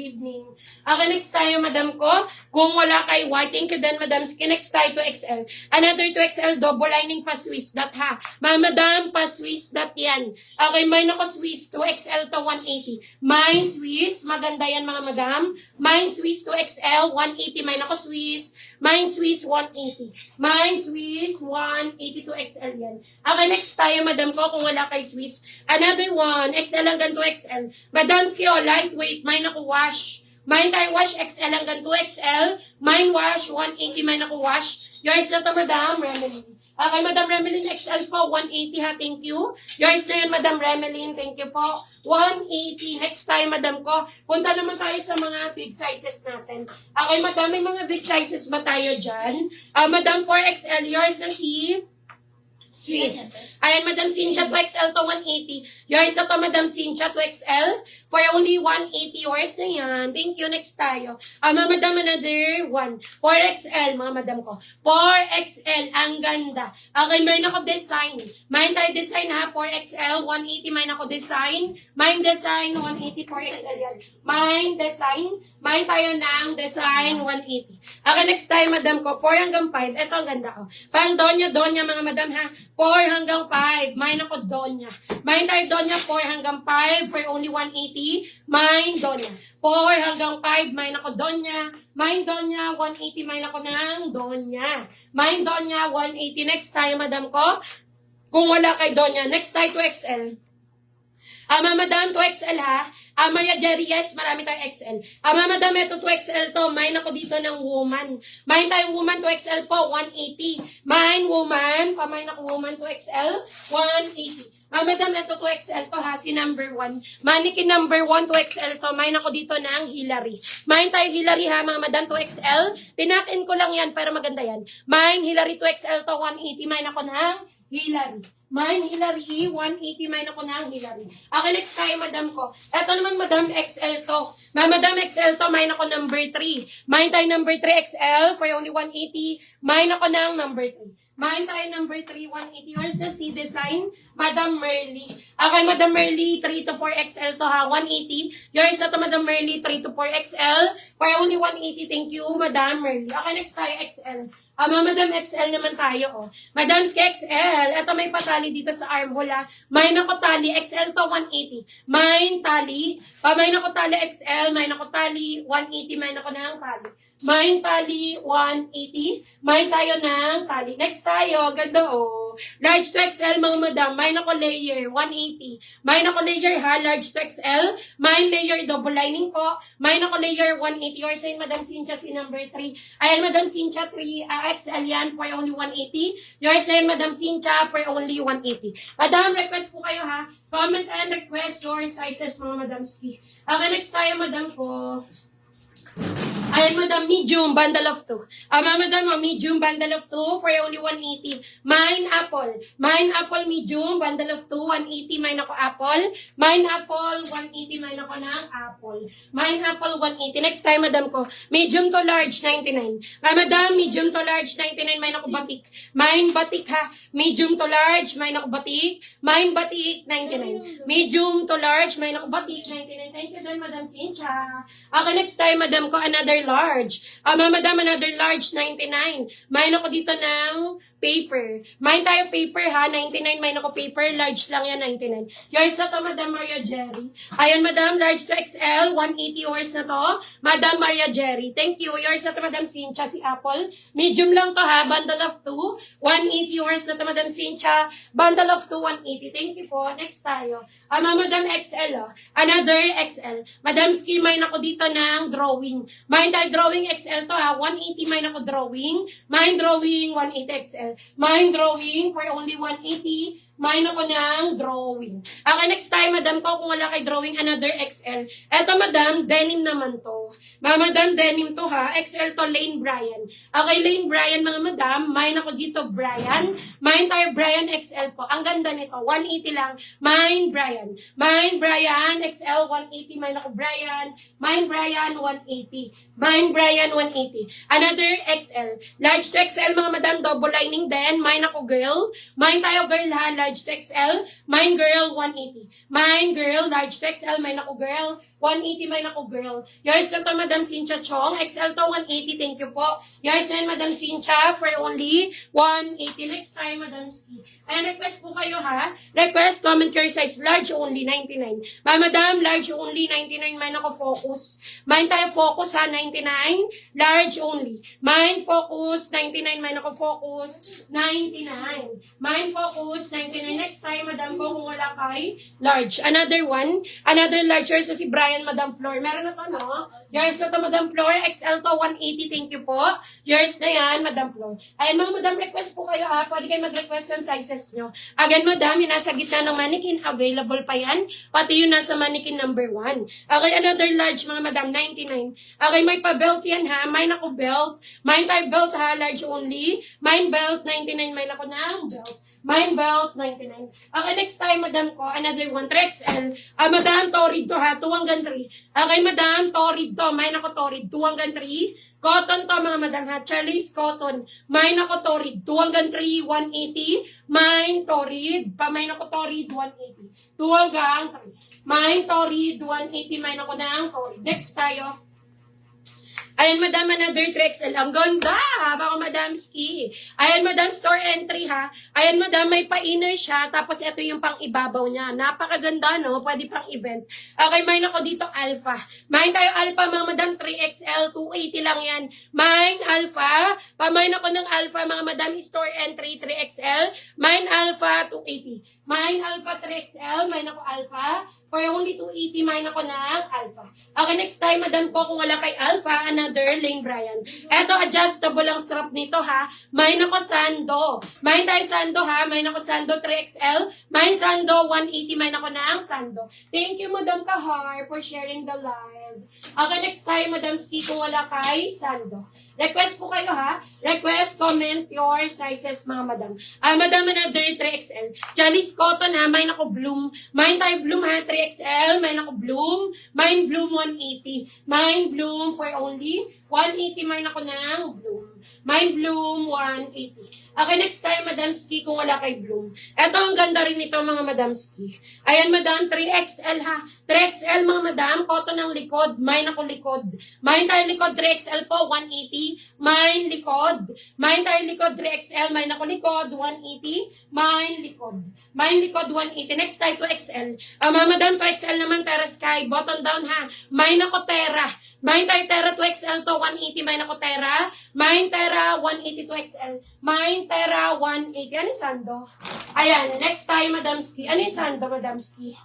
evening. Okay, next tayo, madam ko. Kung wala kay white, thank you then, madam. Next tayo to XL. Another to XL, double lining pa Swiss dot ha. Madam, pa Swiss dot yan. Okay, may nako Swiss to XL to 180. May Swiss, maganda yan mga madam. May Swiss to XL, 180. May nako Swiss. May Swiss, 180. May Swiss, 180 to XL yan. Okay, next tayo, madam ko, kung wala kay Swiss. Another one, XL hanggang to XL. Madam, lightweight, may naku wash. Mine tayo wash XL hanggang 2XL. Mine wash 180, mine ako wash. Yours na to, madam, Remelin. Okay, madam Remelin, XL po, 180 ha, thank you. Yours na yun, madam Remelin, thank you po. 180. Next time, madam ko, punta naman tayo sa mga big sizes natin. Okay, madam, may mga big sizes ba tayo dyan? Madam, 4XL, yours na si Swiss. Ayan, Madam Cynthia, 2XL to 180. Yours na to, Madam Cynthia, 2XL. For only 180, yours na yan. Thank you, next tayo. Madam, another one. 4XL, mga madam ko. 4XL, ang ganda. Okay, may nako design. May tayo design ha, 4XL, 180, may nako design. May design, 180, 4XL yan. May design. May tayo ng design, 180. Okay, next tayo, madam ko, 4 hanggang 5. Ito, ang ganda ko. Pang Donya, mga madam ha. 4 hanggang 5. Mine ako Donya. Mine tayo Donya 4 hanggang 5 for only 180. Mine Donya. 4 hanggang 5. Mine ako Donya. Mine Donya 180. Mine ako ng Donya. Mine Donya 180. Next tayo, madam ko. Kung wala kay Donya. Next tayo to XL. Madam, 2XL ha. Maria Jerry, yes, marami tayong XL. Madam, ito 2XL to. Mine ako dito ng woman. Mine tayong woman, 2XL po, 180. Mine woman, mine ako woman, 2XL, 180. Madam, ito 2XL to ha, si number 1. Mannequin number 1, 2XL to. Mine ako dito ng Hillary. Mine tayo Hillary ha, mga madam, 2XL. Tinakin ko lang yan para maganda yan. Mine Hillary, 2XL to, 180. Mine ako ng Hillary. Mine Hillary, 180, mine ako ng Hillary. Okay, next tayo, madam ko. Ito naman, madam, XL to. Madam, XL to, mine ako number 3. Mine tayo number 3 XL for only 180. Mine ako ng number 3. Mine tayo number 3, 180. Yours na si design, Madam Merly. Okay, Madam Merly, 3 to 4 XL to ha, 180. Yours na to, Madam Merly, 3 to 4 XL for only 180. Thank you, Madam Merly. Okay, next tayo, XL. Madam XL naman tayo, oh. Madam XL, eto may patali dito sa armhole, ha. Mine ako tali, XL to 180. Mine tali, mine ako tali XL, mine ako tali, 180, mine ako ng tali. Mine tali, 180. Mine tayo ng tali. Next tayo, ganda, oh. Large to XL, mga madam, mine ako layer, 180. Mine ako layer, ha, large to XL. Mine layer, double lining po. Mine ako layer, 180. Yours ay Madam Cynthia, si number 3. Ayan, Madam Cynthia, 3 XL yan for only 180. Yours and Madam Cynthia for only 180. Madam, request po kayo ha. Comment and request your sizes, mga Madam Ski. Okay, next tayo, madam ko. Ayan, madam, medium, bundle of 2. Madam, medium, bundle of 2 for only 180. Mine apple. Mine apple, medium, bundle of 2, 180. Mine ako apple. Mine apple, 180. Mine ako ng apple. Mine apple, 180. Next time, madam ko. Medium to large, 99. Madam, medium to large, 99. Mine ako batik. Mine batik ha. Medium to large, mine ako batik. Mine batik, 99. Medium to large, mine ako batik, 99. Thank you, then, Madam Cynthia. Okay, next time, madam ko, another large. Madam, another large, 99. Mine ako dito ng paper. Mine tayo paper ha, 99. Mine ako paper, large lang yan, 99. Yours na to, Madam Maria Jerry. Ayan, madam, large to XL, 180 yours na to. Madam Maria Jerry. Thank you. Yours na to, Madam Cynthia, si Apple. Medium lang to ha, bundle of 2. 180 yours na to, Madam Cynthia. Bundle of 2, 180. Thank you po. Next tayo. Madam XL, oh. Another XL. Madam Ski, mine ako dito ng drawing. Mine tayo drawing XL to ha, 180. Mine ako drawing. Mine drawing, 180 XL. Mine drawing for only 180. Mine ako ng drawing. Okay, next time, madam ko, kung wala kay drawing, another XL. Eto, madam, denim naman to. Madam, denim to ha. XL to, Lane Bryan. Okay, Lane Bryan, mga madam. Mine ako dito, Bryan. Mine tayo, Bryan XL po. Ang ganda nito. 180 lang. Mine, Bryan. Mine, Bryan. XL, 180. Mine ako, Bryan. Mine, Bryan, 180. Mine, Bryan, 180. Another XL. Large to XL, mga madam, double lining din. Mine ako, girl. Mine tayo, girl ha. large to XL. Mine girl, 180. Mine girl, large to XL. Mine ako girl, 180. Mine ako girl. Yours na to, Madam Cynthia Chong. XL to, 180. Thank you po. Yours na yun, Madam Cynthia, for only 180. Next time, Madam Ski. Ayan, request po kayo ha. Request, comment your size. Large only, 99. Madam, large only, 99. Mine ako focus. Mine tayo focus ha, 99. Large only. Mine focus, 99. Mine ako focus, 99. Mine focus, 99. Next time, Madam ko, kung wala kay large. Another one. Another large. Yours na si Brian, Madam Flor. Meron na to, no? Yours na to, Madam Flor. XL to, 180. Thank you po. Yours na yan, Madam Flor. Ayan, mga Madam, request po kayo ha. Pwede kayo mag-request ng sizes nyo. Again, Madam, yung nasa gitna ng mannequin. Available pa yan. Pati yung nasa mannequin number 1. Okay, another large, mga Madam, 99. Okay, may pa-belt yan ha. Mine ako belt. Mine type belt ha. Large only. Mine belt, 99. Mine ako ng belt. Mine belt, 99. Okay, next time, Madam ko, another one, 3XL. Madam, Torrid to ha, 2 hanggang 3. Okay, Madam, Torrid to. Mine ako Torrid, 2 hanggang 3. Cotton to, mga Madam ha. Chalice cotton. Mine ako Torrid, 2 hanggang 3, 180. Mine Torrid. Mine ako Torrid, 180. 2 hanggang 3. Mine Torrid, 180. Mine ako ng Torrid. Next tayo. Ayan, Madam, another 3XL. Ang ganda, mga Madam Ski. Ayan, Madam, store entry, ha. Ayan, Madam, may pa-inner siya. Tapos, ito yung pang-ibabaw niya. Napakaganda, no? Pwede pang event. Okay, mine ako dito, alpha. Mine tayo, alpha, mga Madam, 3XL. 280 lang yan. Mine, alpha. Mine ako ng alpha, mga Madam, store entry, 3XL. Mine, alpha, 280. Mine, alpha, 3XL. Mine ako, alpha. For only 280, mine ako ng alpha. Okay, next time, Madam ko, kung wala kay alpha, another Lane Bryan. Eto, adjustable ang strap nito, ha. Mine ako Sando. Mine tayo Sando, ha. Mine ako Sando 3XL. Mine Sando 180. Mine ako na ang Sando. Thank you, Madam Kahar, for sharing the live. Okay, next time, Madam Ski, kung wala kay Sando. Request po kayo, ha. Request, comment your sizes, mga Madam. Madam, another 3XL. Janice Cotton, ha. Mine ako Bloom. Mine tayo Bloom, ha. 3XL. Mine ako Bloom. Mine Bloom 180. Mine Bloom for only 180. Mine ako ng Bloom. Mine Bloom 180. Okay, next time, Madam Ski, kung wala kay Bloom. Ito, ang ganda rin ito, mga Madam Ski. Ayan, Madam, 3XL, ha. 3XL, mga Madam, cotton ng likod. Mine ako likod. Mine tayo likod, 3XL po, 180. Mine likod. Mine tayo likod, 3XL. Mine ako likod, 180. Mine likod. Mine likod, 180. Next tayo, 2XL. Mga Madam, 2XL naman, Terra Sky. Button down, ha. Mine ako Terra. Mine tayo Terra, 2XL to, 180. Mine ako Terra. Mine Terra, 180, 2XL. Mine Terra, 180. Ano yung Sando? Ayan, next tayo, Madam Ski. Ano yung Sando, Madam Ski?